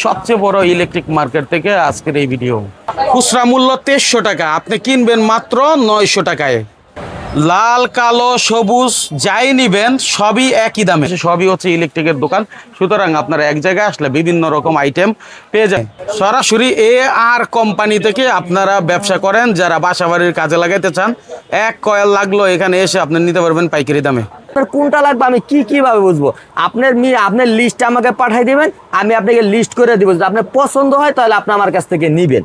সবচেয়ে বড় electric market থেকে আজকের এই ভিডিও। খুচরা মূল্য 2300 টাকা, আপনি কিনবেন মাত্র 900 টাকায়। লাল কালো সবুজ যাই নিবেন সবই একই দামে, সবই হচ্ছে ইলেকট্রিকের দোকান। সুতরাং আপনারা এক জায়গায় আসলে বিভিন্ন রকম আইটেম পেয়ে যায়। সরাসরি AR কোম্পানি থেকে আপনারা ব্যবসা করেন, যারা বাসাবাড়ির কাজে লাগাইতে চান, এক কয়েল লাগলো এখানে এসে আপনি নিতে পারবেন পাইকারি দামে। কোনটা লাগবে আমি কিভাবে বুঝবো? আপনার লিস্ট আমাকে পাঠিয়ে দিবেন, আমি আপনাকে লিস্ট করে দিব। যদি আপনার পছন্দ হয় তাহলে আপনি আমার কাছ থেকে নিবেন।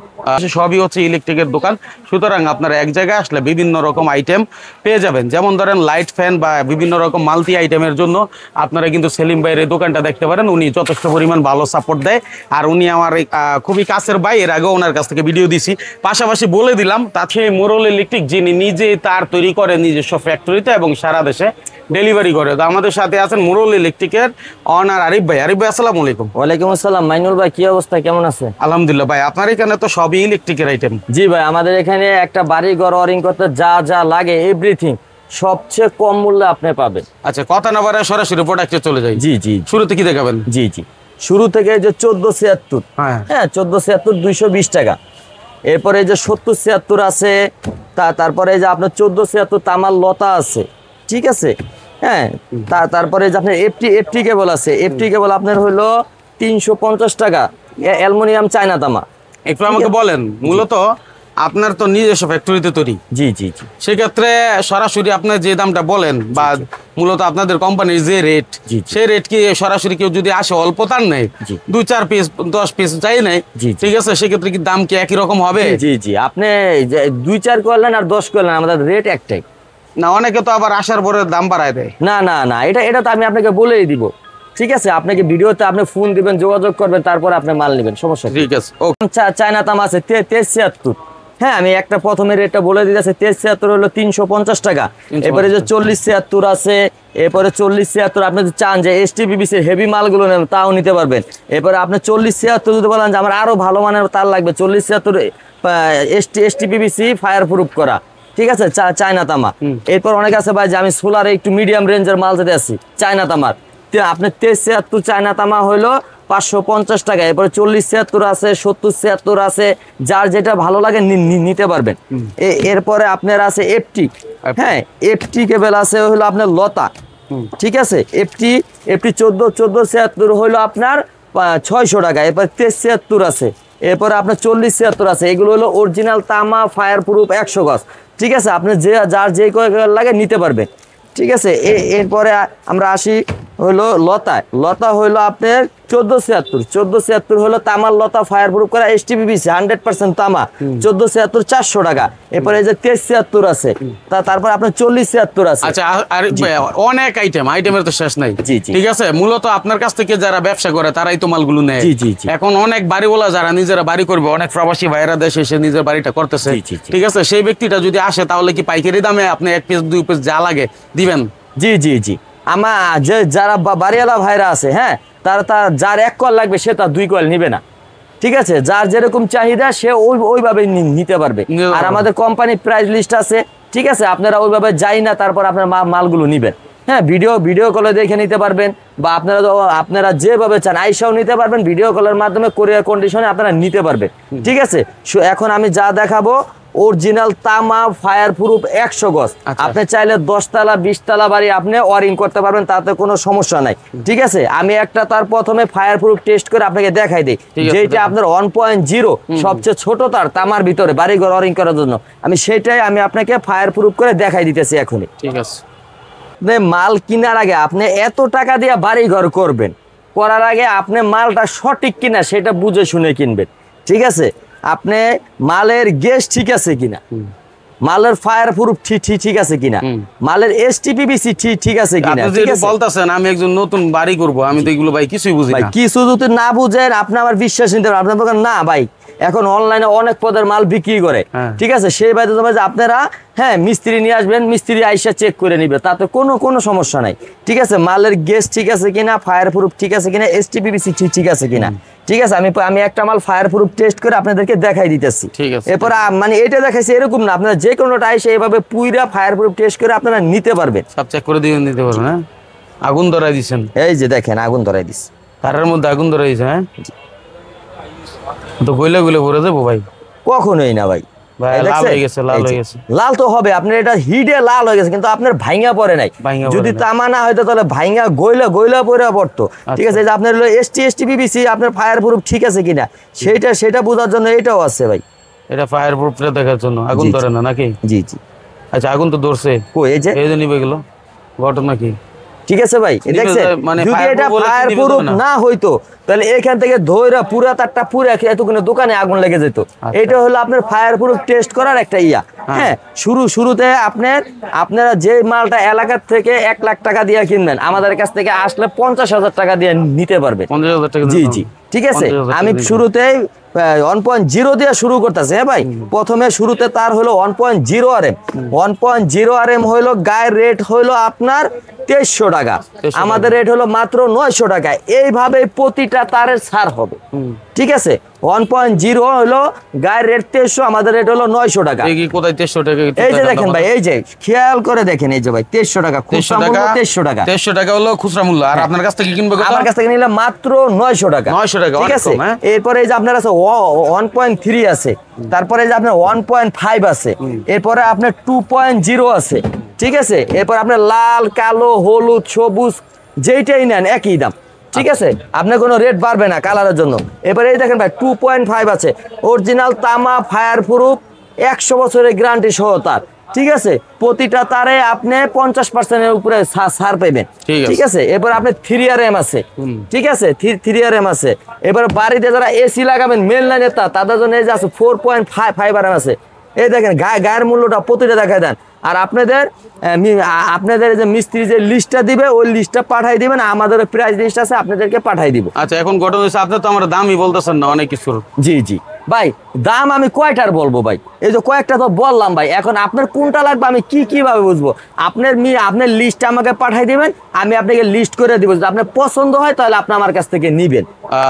সবই হচ্ছে ইলেকট্রিকের দোকান। সুতরাং আপনারা এক জায়গায় আসলে বিভিন্ন রকম আইটেম পেয়ে যাবেন। যেমন ধরেন লাইট ফ্যান বা বিভিন্ন রকম মাল্টি আইটেমের জন্য আপনারা কিন্তু সেলিম ভাইয়ের এই দোকানটা দেখতে পারেন। উনি যথেষ্ট পরিমাণ ভালো সাপোর্ট দেয়, আর উনি আমার খুবই কাছের ভাই। এর আগেও ওনার কাছ থেকে ভিডিও দিছি। পাশাপাশি বলে দিলাম, তাতে মোরল ইলেকট্রিক যিনি নিজে তার তৈরি করে নিজস্ব ফ্যাক্টরিতে এবং সারা দেশে ডেলিভারি করে। তো আমাদের সাথে আছেন মোরল ইলেকট্রিকের অনার আরিফ ভাই। আরিফ ভাই আসসালামু আলাইকুম। ওয়ালাইকুম আসসালাম। মাইনুল ভাই কি অবস্থা, কেমন আছে? আলহামদুলিল্লাহ ভাই। আপনার এখানে তো সবই ইলেকট্রিকের আইটেম? জি ভাই, আমাদের এখানে একটা বাড়ি ঘর ওয়ারিং করতে যা যা লাগে এভরিথিং সবচেয়ে কম মূল্যে আপনি পাবেন। আচ্ছা, কথা না বলে সরাসরি প্রোডাক্টে চলে যাই। জি জি, শুরুতে কি দেখাবেন? জি জি, শুরু থেকে যে 1476, হ্যাঁ 1476 220 টাকা। এরপরে যে 7076 আছে, তারপরে যে আপনার 1476 তামার লতা আছে, ঠিক আছে। হ্যাঁ, তারপরে যে আপনার এফটি কেবল আছে। এফটি কেবল আপনার হলো 350 টাকা, অ্যালুমিনিয়াম চায়না তামা। একটু আমাকে বলেন, মূলত আপনার তো নিজস্ব ফ্যাক্টরিতে তৈরি। জি জি জি, সেক্ষেত্রে সরাসরি আপনার যে দামটা বলেন বা মূলত আপনাদের কোম্পানির যে রেট, সেই রেট কি সরাসরি কেউ যদি আসে অল্প তার নেই 2-4 পিস 10 পিস চাই নেই, ঠিক আছে, সেক্ষেত্রে কি দাম কি একই রকম হবে? জি জি, আপনি 2-4 করলেন আর 10 করলেন, আমাদের রেট একটাই। না, অনেকে তো আবার আসার পরে দাম বাড়ায় দেয়। না না না, এটা তো আমি আপনাকে বলেই দিব, ঠিক আছে। আপনাকে ভিডিওতে আপনি ফোন দিবেন, যোগাযোগ করবেন, তারপর আপনি মাল নেবেন, সমস্যা ঠিক আছে। চায়না তামা আছে 1376। হ্যাঁ, আমি একটা প্রথমে রেটটা বলে দিতেছি। 1376 হলো 350 টাকা। এরপরে যে 4076 আছে, এরপরে 4076 আপনি যদি চান যে STPBC হেভি মালগুলো নেন তাও নিতে পারবেন। এরপরে আপনি 4076 যদি বলেন যে আমার আরো ভালো মানের তার লাগবে, 4076 STPBC ফায়ার প্রুফ করা, ঠিক আছে, চায়না তামা। এরপর অনেক আছে ভাই যে আমি সোলারে একটু মিডিয়াম রেঞ্জের মাল যেতে আছি চায়না তামার, আপনি 1376 চায়না তামা হইলো 550 টাকা। এরপরে 4076 আছে, 7076 আছে, যার যেটা ভালো লাগে নিতে পারবেন। এরপরে আপনার আছে এফটি, হ্যাঁ এফটি কেবল আছে হলো আপনার লতা, ঠিক আছে। এফটি 1476 হইলো আপনার 600 টাকা। এরপর 1376 আছে, এরপরে আপনার 4076 আছে। এগুলো হলো অরিজিনাল তামা ফায়ার প্রুফ 100 গজ, ঠিক আছে। আপনি যার যে লাগে নিতে পারবেন, ঠিক আছে। এরপরে আমরা আসি হলো লতা হইলো আপনার 1476 হলো তামার লতা ফায়ার প্রুফ করা STPBC 100% তামা, 1476 400 টাকা। এরপরে এই যে 1376 আছে, তারপর আপনার 4076 আছে। আচ্ছা, আর অনেক আইটেমের তো শেষ নাই, ঠিক আছে। মূলত আপনার কাছ থেকে যারা ব্যবসা করে তারাই তো মালগুলো নেয়। এখন অনেক বাড়িওয়ালা যারা নিজেরা বাড়ি করবে, অনেক প্রবাসী ভাইয়েরা দেশে এসে নিজের বাড়িটা করতেছে, ঠিক আছে। সেই ব্যক্তিটা যদি আসে তাহলে কি পাইকারি দামে আপনি 1 পিস 2 পিস যা লাগে দিবেন? জি জি জি, আমার যারা বাড়িওয়ালা ভাইরা আছে, হ্যাঁ তারা যার 1 কয়েল লাগবে সে তার 2 কয়েল নিবে না, ঠিক আছে। যার যেরকম চাহিদা সে ওইভাবে নিতে পারবে। আর আমাদের কোম্পানি প্রাইস লিস্ট আছে, ঠিক আছে। আপনারা ওইভাবে যাই না, তারপর আপনার মালগুলো নিবেন। হ্যাঁ, ভিডিও কলে দেখে নিতে পারবেন, বা আপনারা যেভাবে চান আইসাও নিতে পারবেন। ভিডিও কলের মাধ্যমে কোরিয়ার কন্ডিশনে আপনারা নিতে পারবেন, ঠিক আছে। এখন আমি যা দেখাবো অরিজিনাল তামা ফায়ার প্রুফ 100 গজ। আপনি চাইলে 10 তলা 20 তলা বাড়ি আপনি ওয়ারিং করতে পারবেন, তাতে কোনো সমস্যা নাই, ঠিক আছে। আমি একটা তার প্রথমে ফায়ার প্রুফ টেস্ট করে আপনাকে দেখাই দিই, যেটা আপনার 1.0 সবচেয়ে ছোট তার তামার ভিতরে বাড়িঘর ওয়ারিং করার জন্য, আমি সেটাই আপনাকে ফায়ার প্রুফ করে দেখাই দিতেছি এখনই, ঠিক আছে। মাল কেনার আগে আপনি এত টাকা দিয়ে বাড়িঘর করবেন, করার আগে আপনি মালটা সঠিক কিনা সেটা বুঝে শুনে কিনবেন, ঠিক আছে। আপনি মালের গ্যাস ঠিক আছে কিনা, মালের ফায়ার প্রুফ ঠিক আছে কিনা, মালের STPBC ঠিক আছে কিনা। আপনি যে বলতাছেন আমি একজন নতুন বাড়ি করব, আমি তো এগুলো ভাই কিছুই বুঝি না। ভাই কিছু যদি না বুঝেন আপনি আমার বিশ্বাস নিতে পারেন, আপনার দোকান না ভাই এখন অনলাইনে অনেক পদের মাল বিক্রি করে, ঠিক আছে। সেই বাইরে আপনারা হ্যাঁ মিস্ত্রি নিয়ে আসবেন, মিস্ত্রি আইসা চেক করে নিবে, তাতে কোনো সমস্যা নাই, ঠিক আছে। মালের গ্যাস ঠিক আছে কিনা, ফায়ার প্রুফ ঠিক আছে কিনা, STPBC ঠিক আছে কিনা, ঠিক আছে। আমি একটা মাল ফায়ার প্রুফ টেস্ট করে আপনাদেরকে দেখাই দিতেছি, ঠিক আছে। এরপর মানে এটা দেখাইছি এরকম না, আপনারা যে কোনোটা এসে এইভাবে পুইরা ফায়ার প্রুফ টেস্ট করে আপনারা নিতে পারবেন, সব চেক করে দিয়ে নিতে পারবেন। হ্যাঁ, আগুন ধরাই দিচ্ছেন, এই যে দেখেন আগুন ধরাই দিচ্ছে, তারের মধ্যে আগুন ধরাই দিচ্ছে। হ্যাঁ, তো গইলে গইলে ভরে দেবো ভাই। কখনোই না ভাই। ভাই এই লাল দেখছেন? হয়ে গেছে, লাল এই যে, হয়ে গেছে। লাল তো হবে, আপনার এটা হিটে লাল হয়ে গেছে, কিন্তু আপনার ভাইঙ্গা পড়ে নাই। ভাইঙ্গা যদি পড়ে নাই। তামা না হয়তো তাহলে ভাইঙ্গা গইলা গইলা পড়ে পড়তো। ঠিক আছে, এই যে আপনার হলো এসটি পিভিসি, আপনার ফায়ার প্রুফ ঠিক আছে কিনা সেটা বোঝার জন্য এটাও আছে ভাই। এটা ফায়ার প্রুফটা দেখার জন্য। আগুন জি, ধরে না নাকি? জি জি। আচ্ছা, আগুন তো ধরছে, কই এই যে, এই যে নিবে গেল, ঘটনা কি? ঠিক আছে ভাই, এই নিবে দেখছেন যায়, মানে যদি fire এটা proof বলে ফায়ার নিবে প্রুফ যাবে না? না হইতো তাহলে এখান থেকে ধইরা পুরা তারটা পুরা এতক্ষণে দোকানে আগুন লেগে যেত। এটা হলো আপনার ফায়ার প্রুফ টেস্ট করার একটা ইয়া। হ্যাঁ, শুরুতে আপনারা যে মালটা এলাকার থেকে 1 লাখ টাকা দিয়ে কিনবেন, আমাদের কাছ থেকে আসলে 50,000 টাকা দিয়ে নিতে পারবে। 50,000 টাকা জি দিতে জি, হবে। ঠিক আছে। 50,000 আমি টাকা দিতে শুরুতেই 1.0 দিয়ে শুরু করতেছে। হ্যাঁ ভাই, প্রথমে শুরুতে তার হলো 1.0 RM। 1.0 RM হইলো গায়ের রেট হইলো আপনার 2300 টাকা, আমাদের রেট হলো মাত্র 900 টাকা। এইভাবে প্রতিটা তারের ছাড় হবে। ঠিক আছে, 1.0 হলো গায়ের রেট 2300, আমাদের রেট হলো 900 টাকা। এই কি কোথায় 2300 টাকা? এই যে দেখেন ভাই, এই যে খেয়াল করে দেখেন, এই যে ভাই 2300 টাকা খুচরা মূল্য, 2300 টাকা। 2300 টাকা হলো খুচরা মূল্য। আর আপনার কাছ থেকে কিনবে কত? আমার কাছ থেকে নিলে মাত্র 900 টাকা। 900 টাকা, ঠিক অনেক আছে। কম, হ্যাঁ। এরপরে এই যে আপনার আছে 1.3 আছে, তারপরে এই যে আপনার 1.5 আছে, এরপরে আপনার 2.0 আছে। ঠিক আছে, এরপর আপনার লাল, কালো, হলুদ, সবুজ যেইটাই নেন একই দাম। ঠিক আছে, আপনার কোনো রেট বাড়বে না কালারের জন্য। এবারে এই দেখেন ভাই 2.5 আছে, অরিজিনাল তামা, ফায়ার প্রুফ, 100 বছরের গ্যারান্টি সহ তার। ঠিক আছে, প্রতিটা তারে আপনি 50%-এর উপরে ছাড় পাবেন। ঠিক আছে, এবার আপনি 3 RM আছে। ঠিক আছে, 3 RM আছে। এবার বাড়িতে যারা এসি লাগাবেন মেন লাইনের তাদের জন্য এই যে আছে 4.5 RM আছে। এই দেখেন গায়ের মূল্যটা প্রতিটা দেখায় দেন। আর আপনাদের যে মিস্ত্রি যে লিস্টটা দিবে ওই লিস্টটা পাঠাই দিবেন, আমাদের প্রাইস লিস্ট আছে আপনাদেরকে পাঠাই দিব। আচ্ছা, এখন ঘটনা হচ্ছে আপনি তো আমার দামই বলতেছেন না অনেক কিছুর। জি জি ভাই, দাম আমি কয়টার বলবো ভাই? এই যে কয়েকটা তো বললাম ভাই, এখন আপনার কোনটা লাগবে আমি কিভাবে বুঝবো? আপনার লিস্ট আমাকে পাঠাই দিবেন, আমি আপনাকে লিস্ট করে দিব। যদি আপনার পছন্দ হয় তাহলে আপনি আমার কাছ থেকে নিবেন।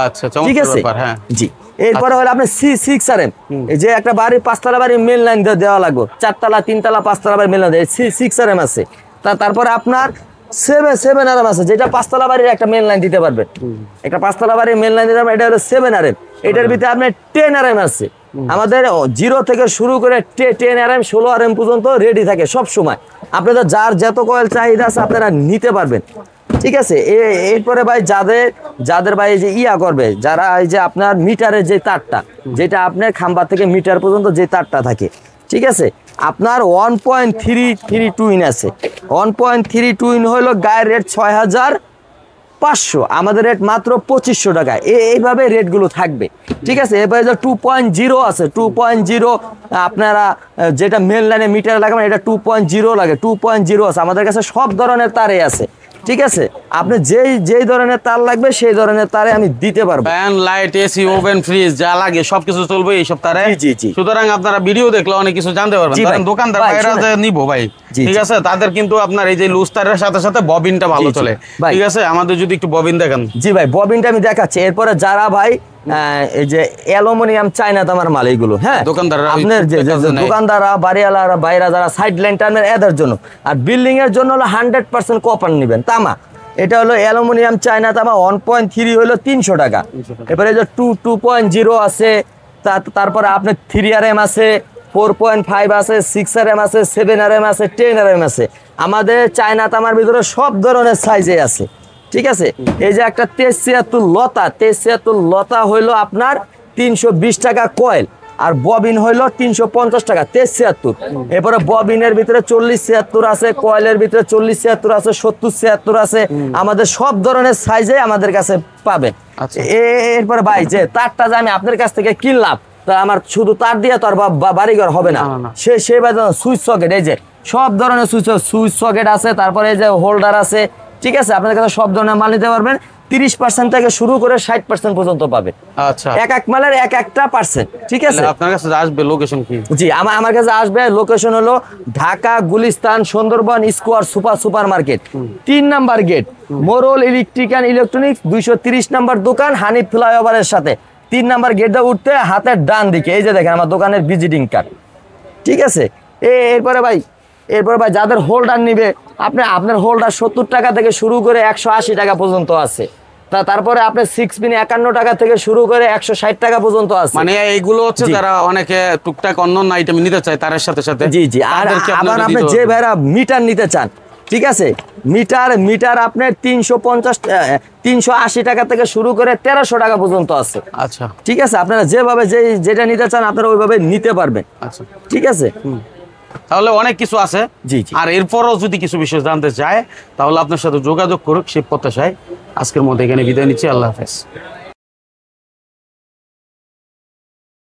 আচ্ছা, ঠিক চমৎকার আছে। ব্যাপার, হ্যাঁ। জি, এরপরে হলো আপনার C6 RM, এই যে একটা বাড়ি 5 তলা বাড়ি মেন লাইন দেওয়া লাগবে, 4 তলা 3 তলা 5 তলা বাড়ি মেন লাইন, C6 RM আছে। তারপরে আপনার 7 RM আছে, যেটা 5 তলা বাড়ির একটা মেন লাইন দিতে পারবেন। একটা 5 তলা বাড়ির মেন লাইন দিতে পারবেন, এটা হলো 7 RM। এটার ভিতরে আপনার 10 RM আছে। আমাদের 0 থেকে শুরু করে 10 RM 16 RM পর্যন্ত রেডি থাকে সব সময়। আপনাদের যার যত কয়েল চাহিদা আছে আপনারা নিতে পারবেন। ঠিক আছে, এরপরে ভাই যাদের ভাই এই যে করবে, যারা এই যে আপনার মিটারের যে তারটা, যেটা আপনার খাম্বা থেকে মিটার পর্যন্ত যে তারটা থাকে, ঠিক আছে, আপনার 1.3 টুইন আছে। 1.3 টুইন হলো গায়ের রেট 6,500, আমাদের রেট মাত্র 2500 টাকা। এইভাবে রেটগুলো থাকবে। ঠিক আছে, এবারে যে 2.0 আছে, 2.0 আপনারা যেটা মেন লাইনে মিটার লাগাবেন এটা 2.0 লাগে, 2.0 আছে। আমাদের কাছে সব ধরনের তারে আছে। ঠিক আছে, আপনি যেই ধরনের তার লাগবে সেই ধরনের তারে আমি দিতে পারবো। Fan, light, AC, oven, fridge যা লাগে সবকিছু চলবে এইসব তারে। জি। সুতরাং আপনারা ভিডিও দেখলে অনেক কিছু জানতে পারবেন। কারণ দোকানদার ভাইরা যে নিবো ভাই, ঠিক আছে, তাদের কিন্তু আপনার এই যে লুজ তারের সাথে সাথে ববিনটা ভালো চলে। ঠিক আছে, আমাদের যদি একটু ববিন দেখান। জি ভাই, ববিনটা আমি দেখাচ্ছি। এরপরে যারা ভাই এই যে অ্যালুমিনিয়াম চায়না তামার মাল এইগুলো, হ্যাঁ, দোকানদাররা আপনার যে দোকানদাররা, বাড়িওয়ালারা, বাইরা যারা সাইড লাইন টার্নের এদের জন্য। আর বিল্ডিং এর জন্য হলো 100% কপার নেবেন, তামা। এটা হলো অ্যালুমিনিয়াম চায়না তামা, 1.3 হলো 300 টাকা। এবারে যে 2.0 আছে, তারপরে আপনার 3 RM আছে, 4.5 আছে, 6 RM আছে, 7 RM আছে, 10 RM আছে। আমাদের চায়না তামার ভিতরে সব ধরনের সাইজে আছে। ঠিক আছে, এই যে একটা 1376 লতা হইলো আপনার 320 টাকা কয়েল, আর ববিন হইলো 350 টাকা 73। এরপরে ববিনের ভিতরে 40-76 আছে, কয়েলের ভিতরে 40-76 আছে, 70-76 আছে। আমাদের সব ধরনের সাইজে আমাদের কাছে পাবেন। এরপরে ভাই যে তারটা যে আমি আপনার কাছ থেকে কিনলাম, তা আমার শুধু তার দিয়ে তো আর বাড়িঘর হবে না। সেই সুইচ সকেট, এই যে সব ধরনের সুইচ সকেট আছে, তারপরে এই যে হোল্ডার আছে। ঠিক আছে, আপনাদের কাছে সব ধরনের মাল নিতে পারবেন। 30% থেকে শুরু করে 60% পর্যন্ত পাবে। আচ্ছা, এক মালের একটা পার্সেন্ট। ঠিক আছে, আপনার কাছে আসবে লোকেশন কি? জি, আমার কাছে আসবে লোকেশন হলো Dhaka Gulistan Sundarban square super market, 3 number gate, Morol electronics, 230 number দোকান, হানিফ ফ্লাইওভারের সাথে 3 নাম্বার গেটটা উঠতে হাতের ডান দিকে। এই যে দেখেন আমার দোকানের ভিজিটিং কার্ড। ঠিক আছে, এরপরে ভাই যাদের হোল্ডার নিবে, আপনার হোল্ডার 70 টাকা থেকে শুরু করে 180 টাকা পর্যন্ত আছে। তারপরে আপনার 6 পিন 51 টাকা থেকে শুরু করে 160 টাকা পর্যন্ত আছে। মানে এইগুলো হচ্ছে যারা অনেকে টুকটাক অন্য আইটেম নিতে চায় তার সাথে সাথে। জি জি। আর আবার আপনি যে ভাইরা মিটার নিতে চান, ঠিক আছে, মিটার আপনার 380 টাকা থেকে শুরু করে 1300 টাকা পর্যন্ত আছে। আচ্ছা ঠিক আছে, আপনারা যেভাবে যেটা নিতে চান আপনারা ওইভাবে নিতে পারবেন। আচ্ছা ঠিক আছে। তাহলে অনেক কিছু আছে। জি জি। আর এরপরও যদি কিছু বিষয় জানতে চায় তাহলে আপনার সাথে যোগাযোগ করুক সেই প্রত্যাশায় আজকের মধ্যে এখানে বিদায় নিচ্ছি। আল্লাহ হাফেজ।